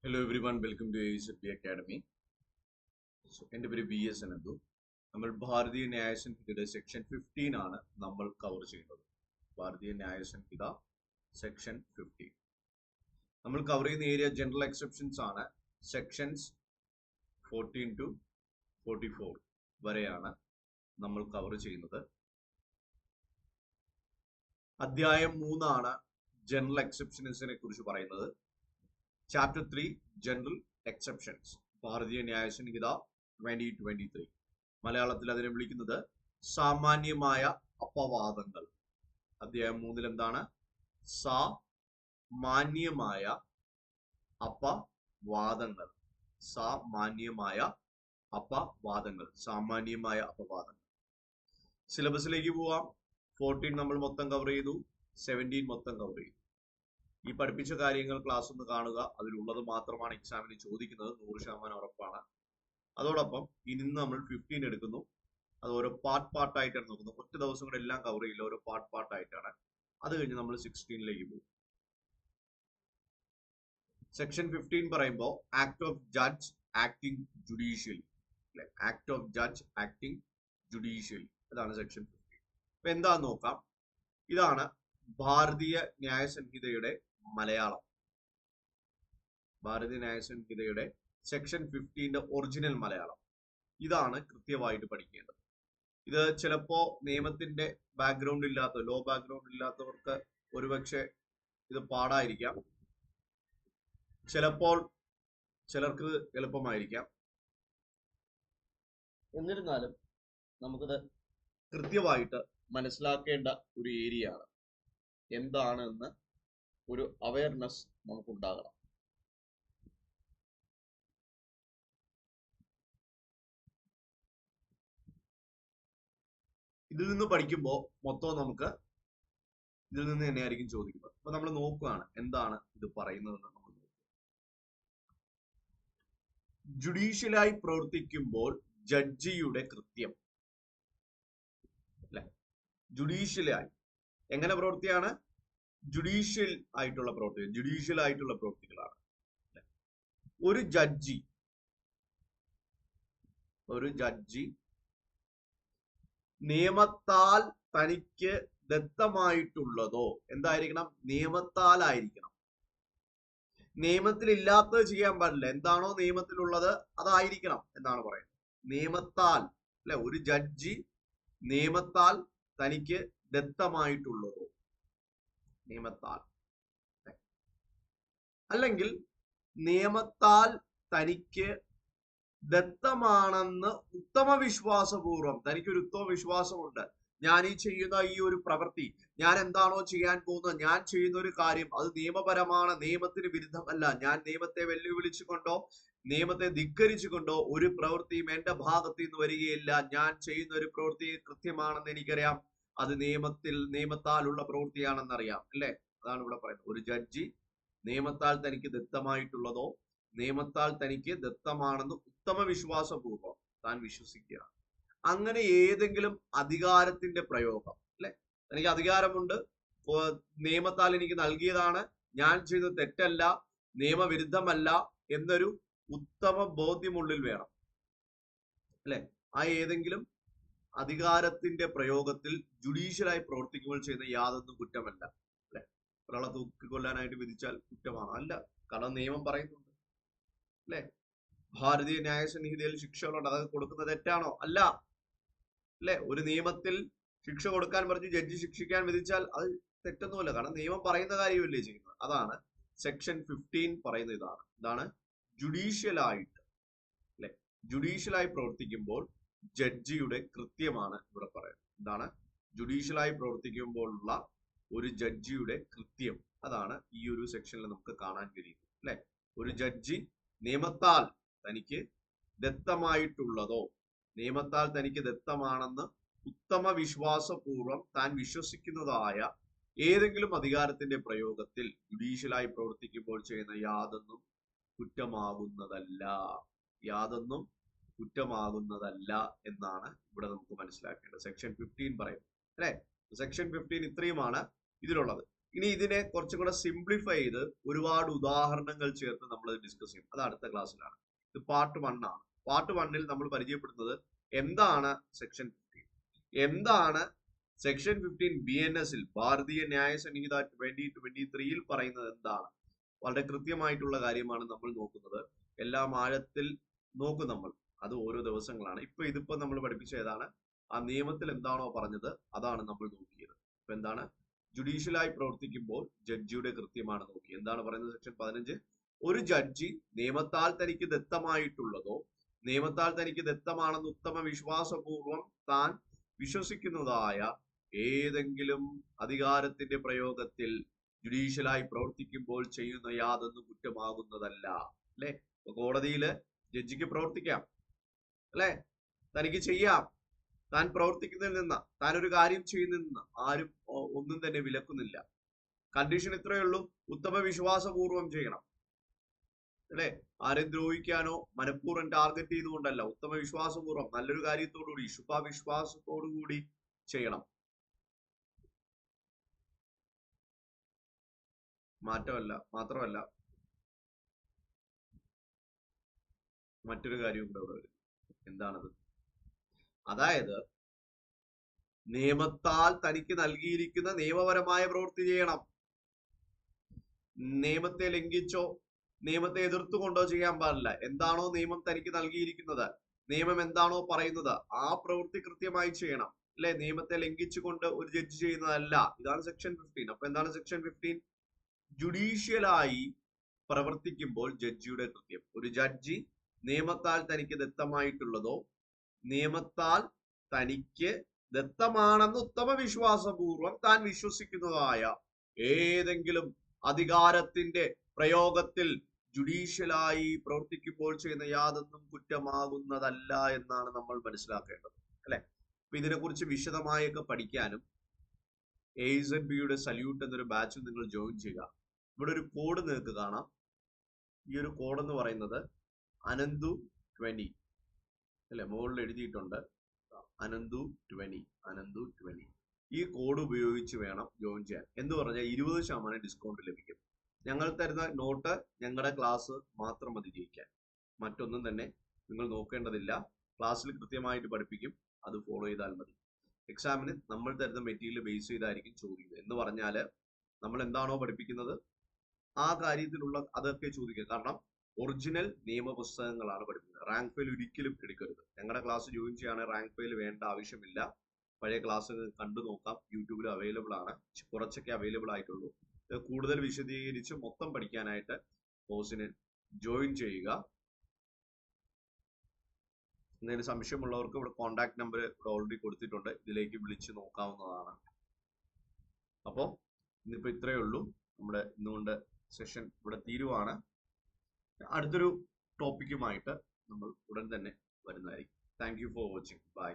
Hello everyone, welcome to ASP Academy. എൻ്റെ പേര് VS Ananthu. നമ്മൾ ഭാരതീയ ന്യായ സംഹിതയുടെ സെക്ഷൻ 15 ആണ് നമ്മൾ കവർ ചെയ്യുന്നത്. ഭാരതീയ ന്യായ സംഹിത സെക്ഷൻ 15. നമ്മൾ കവർ ചെയ്യുന്ന ഏരിയ ജനറൽ എക്സെപ്ഷൻസ് ആണ്. സെക്ഷൻസ് 14 to 44 വരെയാണ് നമ്മൾ കവർ ചെയ്യുന്നത്. അധ്യായം 3 ആണ് ജനറൽ എക്സെപ്ഷൻസിനെ കുറിച്ച് പറയുന്നത്. ചാപ്റ്റർ 3 ജനറൽ എക്സെപ്ഷൻസ് ഭാരതീയ ന്യായ സംഹിത 2023. മലയാളത്തിൽ അതിനെ വിളിക്കുന്നത് സാമാന്യമായ അപവാദങ്ങൾ. അധ്യായം 3 എന്താണ്? സാമാന്യമായ അപവാദങ്ങൾ. സാമാന്യമായ അപവാദങ്ങൾ. സാമാന്യമായ അപവാദങ്ങൾ. സിലബസിലേക്ക് പോവാം. 14 നമ്മൾ മൊത്തം കവർ ചെയ്തു, 17 മൊത്തം കവർ ചെയ്തു. ഈ പഠിപ്പിച്ച കാര്യങ്ങൾ ക്ലാസ് ഒന്ന് കാണുക. അതിലുള്ളത് മാത്രമാണ് എക്സാമിന് ചോദിക്കുന്നത്, 100% ഉറപ്പാണ്. അതോടൊപ്പം ഇനി നമ്മൾ 15 എടുക്കുന്നു. അത് ഓരോ പാർട്ടായിട്ടാണ് നോക്കുന്നത്. ഒറ്റ ദിവസം കൂടെ എല്ലാം കവർ ചെയ്യില്ല, ഓരോ പാർട്ടായിട്ടാണ്. അത് കഴിഞ്ഞ് നമ്മൾ 16ലേക്ക് പോകും. സെക്ഷൻ 15 പറയുമ്പോൾ act of judge acting judicially. Act of judge acting judicially, അതാണ് സെക്ഷൻ 15. അപ്പൊ എന്താന്ന് നോക്കാം. ഇതാണ് ഭാരതീയ ന്യായ സംഹിതയുടെ മലയാളം. ഭാരതീയ ന്യായ സംഹിതയുടെ സെക്ഷൻ 15ന്റെ ഒറിജിനൽ മലയാളം. ഇതാണ് കൃത്യമായിട്ട് പഠിക്കേണ്ടത്. ഇത് ചിലപ്പോ നിയമത്തിന്റെ ബാക്ക്ഗ്രൗണ്ട് ഇല്ലാത്ത, ലോ ബാക്ക്ഗ്രൗണ്ട് ഇല്ലാത്തവർക്ക് ഒരുപക്ഷെ ഇത് പാടായിരിക്കാം. ചിലപ്പോൾ ചിലർക്ക് എളുപ്പമായിരിക്കാം. എന്നിരുന്നാലും നമുക്കിത് കൃത്യമായിട്ട് മനസ്സിലാക്കേണ്ട ഒരു ഏരിയ ആണ്. എന്താണ് എന്ന് ഒരു അവയർനെസ് നമുക്കുണ്ടാകണം. ഇതിൽ നിന്ന് പഠിക്കുമ്പോൾ മൊത്തം നമുക്ക് ഇതിൽ നിന്ന് തന്നെയായിരിക്കും ചോദിക്കുന്നത്. അപ്പൊ നമ്മൾ നോക്കുകയാണ് എന്താണ് ഇത് പറയുന്നതെന്ന് നമ്മൾ നോക്കുക. ജുഡീഷ്യലായി പ്രവർത്തിക്കുമ്പോൾ ജഡ്ജിയുടെ കൃത്യം. അല്ലെ, ജുഡീഷ്യലായി എങ്ങനെ പ്രവൃത്തിയാണ്? ജുഡീഷ്യൽ ആയിട്ടുള്ള പ്രവൃത്തികൾ, ജുഡീഷ്യൽ ആയിട്ടുള്ള പ്രവൃത്തികളാണ്. ഒരു ജഡ്ജി നിയമത്താൽ തനിക്ക് ദത്തമായിട്ടുള്ളതോ എന്തായിരിക്കണം? നിയമത്താലായിരിക്കണം. നിയമത്തിൽ ഇല്ലാത്തത് ചെയ്യാൻ പാടില്ല. എന്താണോ നിയമത്തിലുള്ളത് അതായിരിക്കണം എന്നാണ് പറയുന്നത്. നിയമത്താൽ, അല്ലെ, ഒരു ജഡ്ജി നിയമത്താൽ തനിക്ക് ദത്തമായിട്ടുള്ളതോ, നിയമത്താൽ, അല്ലെങ്കിൽ നിയമത്താൽ തനിക്ക് ദത്തമാണെന്ന് ഉത്തമ വിശ്വാസപൂർവം, തനിക്കൊരു ഉത്തമ വിശ്വാസമുണ്ട്. ഞാൻ ഈ ചെയ്യുന്ന ഈ ഒരു പ്രവൃത്തി, ഞാൻ എന്താണോ ചെയ്യാൻ പോകുന്നത്, ഞാൻ ചെയ്യുന്ന ഒരു കാര്യം അത് നിയമപരമാണ്, നിയമത്തിന് വിരുദ്ധമല്ല, ഞാൻ നിയമത്തെ വെല്ലുവിളിച്ചുകൊണ്ടോ നിയമത്തെ ധിക്കരിച്ചുകൊണ്ടോ ഒരു പ്രവൃത്തിയും എന്റെ ഭാഗത്ത് നിന്ന് വരികയില്ല. ഞാൻ ചെയ്യുന്ന ഒരു പ്രവൃത്തി കൃത്യമാണെന്ന് എനിക്കറിയാം, അത് നിയമത്താലുള്ള പ്രവൃത്തിയാണെന്നറിയാം. അല്ലെ, അതാണ് ഇവിടെ പറയുന്നത്. ഒരു ജഡ്ജി നിയമത്താൽ തനിക്ക് ദത്തമായിട്ടുള്ളതോ നിയമത്താൽ തനിക്ക് ദത്തമാണെന്ന് ഉത്തമ വിശ്വാസപൂർവ്വം താൻ വിശ്വസിക്കുക. അങ്ങനെ ഏതെങ്കിലും അധികാരത്തിന്റെ പ്രയോഗം, അല്ലെ, തനിക്ക് അധികാരമുണ്ട്, നിയമത്താൽ എനിക്ക് നൽകിയതാണ്, ഞാൻ ചെയ്തത് തെറ്റല്ല, നിയമവിരുദ്ധമല്ല എന്നൊരു ഉത്തമ ബോധ്യമുള്ളിൽ വേണം. അല്ലെ, ആ ഏതെങ്കിലും അധികാരത്തിന്റെ പ്രയോഗത്തിൽ ജുഡീഷ്യലായി പ്രവർത്തിക്കുമ്പോൾ ചെയ്യുന്ന യാതൊന്നും കുറ്റമല്ല. അല്ലെ, ഒരാളെ തൂക്കിക്കൊല്ലാനായിട്ട് വിധിച്ചാൽ കുറ്റമാണോ? അല്ല, കാരണം നിയമം പറയുന്നുണ്ട്. അല്ലെ, ഭാരതീയ ന്യായ സംഹിതയിൽ ശിക്ഷകളുണ്ട്, അതൊക്കെ കൊടുക്കുന്നത് തെറ്റാണോ? അല്ല. അല്ലെ, ഒരു നിയമത്തിൽ ശിക്ഷ കൊടുക്കാൻ പറഞ്ഞ് ജഡ്ജി ശിക്ഷിക്കാൻ വിധിച്ചാൽ അത് തെറ്റൊന്നുമല്ല, കാരണം നിയമം പറയുന്ന കാര്യമല്ലേ ചെയ്യുന്നത്. അതാണ് സെക്ഷൻ 15 പറയുന്നത്. ഇതാണ് ജുഡീഷ്യലായിട്ട്, അല്ലെ, ജുഡീഷ്യലായി പ്രവർത്തിക്കുമ്പോൾ ജഡ്ജിയുടെ കൃത്യമാണ് ഇവിടെ പറയുന്നത്. എന്താണ് ജുഡീഷ്യലായി പ്രവർത്തിക്കുമ്പോഴുള്ള ഒരു ജഡ്ജിയുടെ കൃത്യം? അതാണ് ഈ ഒരു സെക്ഷനിൽ നമുക്ക് കാണാൻ കഴിയുന്നത്. അല്ലെ, ഒരു ജഡ്ജി നിയമത്താൽ തനിക്ക് ദത്തമായിട്ടുള്ളതോ നിയമത്താൽ തനിക്ക് ദത്തമാണെന്ന് ഉത്തമ വിശ്വാസപൂർവം താൻ വിശ്വസിക്കുന്നതായ ഏതെങ്കിലും അധികാരത്തിന്റെ പ്രയോഗത്തിൽ ജുഡീഷ്യലായി പ്രവർത്തിക്കുമ്പോൾ ചെയ്യുന്ന യാതൊന്നും കുറ്റമാകുന്നതല്ല. യാതൊന്നും കുറ്റമാകുന്നതല്ല എന്നാണ് ഇവിടെ നമുക്ക് മനസ്സിലാക്കേണ്ടത്. സെക്ഷൻ 15 പറയുന്നത്. അല്ലെ, സെക്ഷൻ 15 ഇത്രയുമാണ് ഇതിലുള്ളത്. ഇനി ഇതിനെ കുറച്ചും കൂടെ സിംപ്ലിഫൈ ചെയ്ത് ഒരുപാട് ഉദാഹരണങ്ങൾ ചേർത്ത് നമ്മൾ ഡിസ്കസ് ചെയ്യും. അത് അടുത്ത ക്ലാസ്സിലാണ്. ഇത് പാർട്ട് 1 ആണ്. പാർട്ട് 1-ൽ നമ്മൾ പരിചയപ്പെടുന്നത് എന്താണ് സെക്ഷൻ 15, എന്താണ് സെക്ഷൻ 15 BNS-ൽ ഭാരതീയ ന്യായ സംഹിത 2023-ൽ പറയുന്നത് എന്താണ്. വളരെ കൃത്യമായിട്ടുള്ള കാര്യമാണ് നമ്മൾ നോക്കുന്നത്. എല്ലാം ആഴത്തിൽ നോക്കും നമ്മൾ. അത് ഓരോ ദിവസങ്ങളാണ്. ഇതിപ്പോ നമ്മൾ പഠിപ്പിച്ച ഏതാണ്, ആ നിയമത്തിൽ എന്താണോ പറഞ്ഞത് അതാണ് നമ്മൾ നോക്കിയത്. ഇപ്പൊ എന്താണ്, ജുഡീഷ്യലായി പ്രവർത്തിക്കുമ്പോൾ ജഡ്ജിയുടെ കൃത്യമാണ് നോക്കി. എന്താണ് പറയുന്നത് സെക്ഷൻ 15, ഒരു ജഡ്ജി നിയമത്താൽ തനിക്ക് ദത്തമായിട്ടുള്ളതോ നിയമത്താൽ തനിക്ക് ദത്തമാണെന്ന് ഉത്തമ വിശ്വാസപൂർവം താൻ വിശ്വസിക്കുന്നതായ ഏതെങ്കിലും അധികാരത്തിന്റെ പ്രയോഗത്തിൽ ജുഡീഷ്യലായി പ്രവർത്തിക്കുമ്പോൾ ചെയ്യുന്ന യാതൊന്നും കുറ്റമാകുന്നതല്ല. അല്ലെ, കോടതിയില് ജഡ്ജിക്ക് പ്രവർത്തിക്കാം, അല്ലെ, തനിക്ക് ചെയ്യാം. താൻ പ്രവർത്തിക്കുന്നതിൽ നിന്ന്, താൻ ഒരു കാര്യം ചെയ്യുന്നതിൽ നിന്ന് ആരും ഒന്നും തന്നെ വിലക്കുന്നില്ല. കണ്ടീഷൻ ഇത്രയേ ഉള്ളൂ, ഉത്തമ വിശ്വാസപൂർവം ചെയ്യണം. അല്ലെ, ആരും ദ്രോഹിക്കാനോ മനഃപൂർവ്വം ടാർഗറ്റ് ചെയ്തുകൊണ്ടല്ല, ഉത്തമ വിശ്വാസപൂർവം നല്ലൊരു കാര്യത്തോടുകൂടി ശുഭാവിശ്വാസത്തോടു കൂടി ചെയ്യണം. മാത്രമല്ല മറ്റൊരു കാര്യം കൂടെ ഇവിടെ വരും. എന്താണത്? അതായത് നിയമത്താൽ തനിക്ക് നൽകിയിരിക്കുന്ന നിയമപരമായ പ്രവൃത്തി ചെയ്യണം. നിയമത്തെ ലംഘിച്ചോ നിയമത്തെ എതിർത്തുകൊണ്ടോ ചെയ്യാൻ പാടില്ല. എന്താണോ നിയമം തനിക്ക് നൽകിയിരിക്കുന്നത്, നിയമം എന്താണോ പറയുന്നത് ആ പ്രവൃത്തി കൃത്യമായി ചെയ്യണം. അല്ലെ, നിയമത്തെ ലംഘിച്ചുകൊണ്ട് ഒരു ജഡ്ജി ചെയ്യുന്നതല്ല. ഇതാണ് സെക്ഷൻ 15. അപ്പൊ എന്താണ് സെക്ഷൻ 15? ജുഡീഷ്യലായി പ്രവർത്തിക്കുമ്പോൾ ജഡ്ജിയുടെ കൃത്യം. ഒരു ജഡ്ജി നിയമത്താൽ തനിക്ക് ദത്തമായിട്ടുള്ളതോ നിയമത്താൽ തനിക്ക് ദത്തമാണെന്ന് ഉത്തമ വിശ്വാസപൂർവം താൻ വിശ്വസിക്കുന്നതായ ഏതെങ്കിലും അധികാരത്തിന്റെ പ്രയോഗത്തിൽ ജുഡീഷ്യലായി പ്രവർത്തിക്കുമ്പോൾ ചെയ്യുന്ന യാതൊന്നും കുറ്റമാകുന്നതല്ല എന്നാണ് നമ്മൾ മനസ്സിലാക്കേണ്ടത്. അല്ലെ, അപ്പൊ ഇതിനെക്കുറിച്ച് വിശദമായൊക്കെ പഠിക്കാനും AZB-യുടെ സല്യൂട്ട് എന്നൊരു ബാച്ചിൽ നിങ്ങൾ ജോയിൻ ചെയ്യുക. ഇവിടെ ഒരു കോഡ് നിങ്ങൾക്ക് കാണാം. ഈ ഒരു കോഡ് എന്ന് പറയുന്നത് അനന്തു 20, അല്ലെ, മുകളിൽ എഴുതിയിട്ടുണ്ട് അനന്തു 20. ഈ കോഡ് ഉപയോഗിച്ച് വേണം ജോയിൻ ചെയ്യാൻ. എന്ന് പറഞ്ഞാൽ 20% ഡിസ്കൗണ്ട് ലഭിക്കും. ഞങ്ങൾ തരുന്ന നോട്ട്, ഞങ്ങളുടെ ക്ലാസ് മാത്രം മതി ജയിക്കാൻ. മറ്റൊന്നും തന്നെ നിങ്ങൾ നോക്കേണ്ടതില്ല. ക്ലാസ്സിൽ കൃത്യമായിട്ട് പഠിപ്പിക്കും, അത് ഫോളോ ചെയ്താൽ മതി. എക്സാമിന് നമ്മൾ തരുന്ന മെറ്റീരിയൽ ബേസ് ചെയ്തായിരിക്കും ചോദിക്കുന്നത്. എന്ന് പറഞ്ഞാൽ നമ്മൾ എന്താണോ പഠിപ്പിക്കുന്നത് ആ കാര്യത്തിലുള്ള അതൊക്കെ ചോദിക്കുക. കാരണം ഒറിജിനൽ നിയമപുസ്തകങ്ങളാണ് പഠിപ്പിക്കുന്നത്. റാങ്ക് ഫെയിൽ ഒരിക്കലും എടുക്കരുത്. ഞങ്ങളുടെ ക്ലാസ് ജോയിൻ ചെയ്യുകയാണെങ്കിൽ റാങ്ക് ഫെയിൽ വേണ്ട ആവശ്യമില്ല. പഴയ ക്ലാസ് കണ്ടു നോക്കാം, യൂട്യൂബിൽ അവൈലബിൾ ആണ്. കുറച്ചൊക്കെ അവൈലബിൾ ആയിട്ടുള്ളൂ. കൂടുതൽ വിശദീകരിച്ച് മൊത്തം പഠിക്കാനായിട്ട് കോഴ്സിന് ജോയിൻ ചെയ്യുക. എന്തെങ്കിലും സംശയമുള്ളവർക്ക് ഇവിടെ കോൺടാക്ട് നമ്പർ ഇവിടെ ഓൾറെഡി കൊടുത്തിട്ടുണ്ട്, ഇതിലേക്ക് വിളിച്ച് നോക്കാവുന്നതാണ്. അപ്പോൾ ഇന്നിപ്പോൾ ഇത്രയേ ഉള്ളൂ. നമ്മുടെ ഇന്നുകൊണ്ട് സെഷൻ ഇവിടെ തീരുവാണ്. അടുത്തൊരു ടോപ്പിക്കുമായിട്ട് നമ്മൾ ഉടൻ തന്നെ വരുന്നതായിരിക്കും. Thank you for watching. By.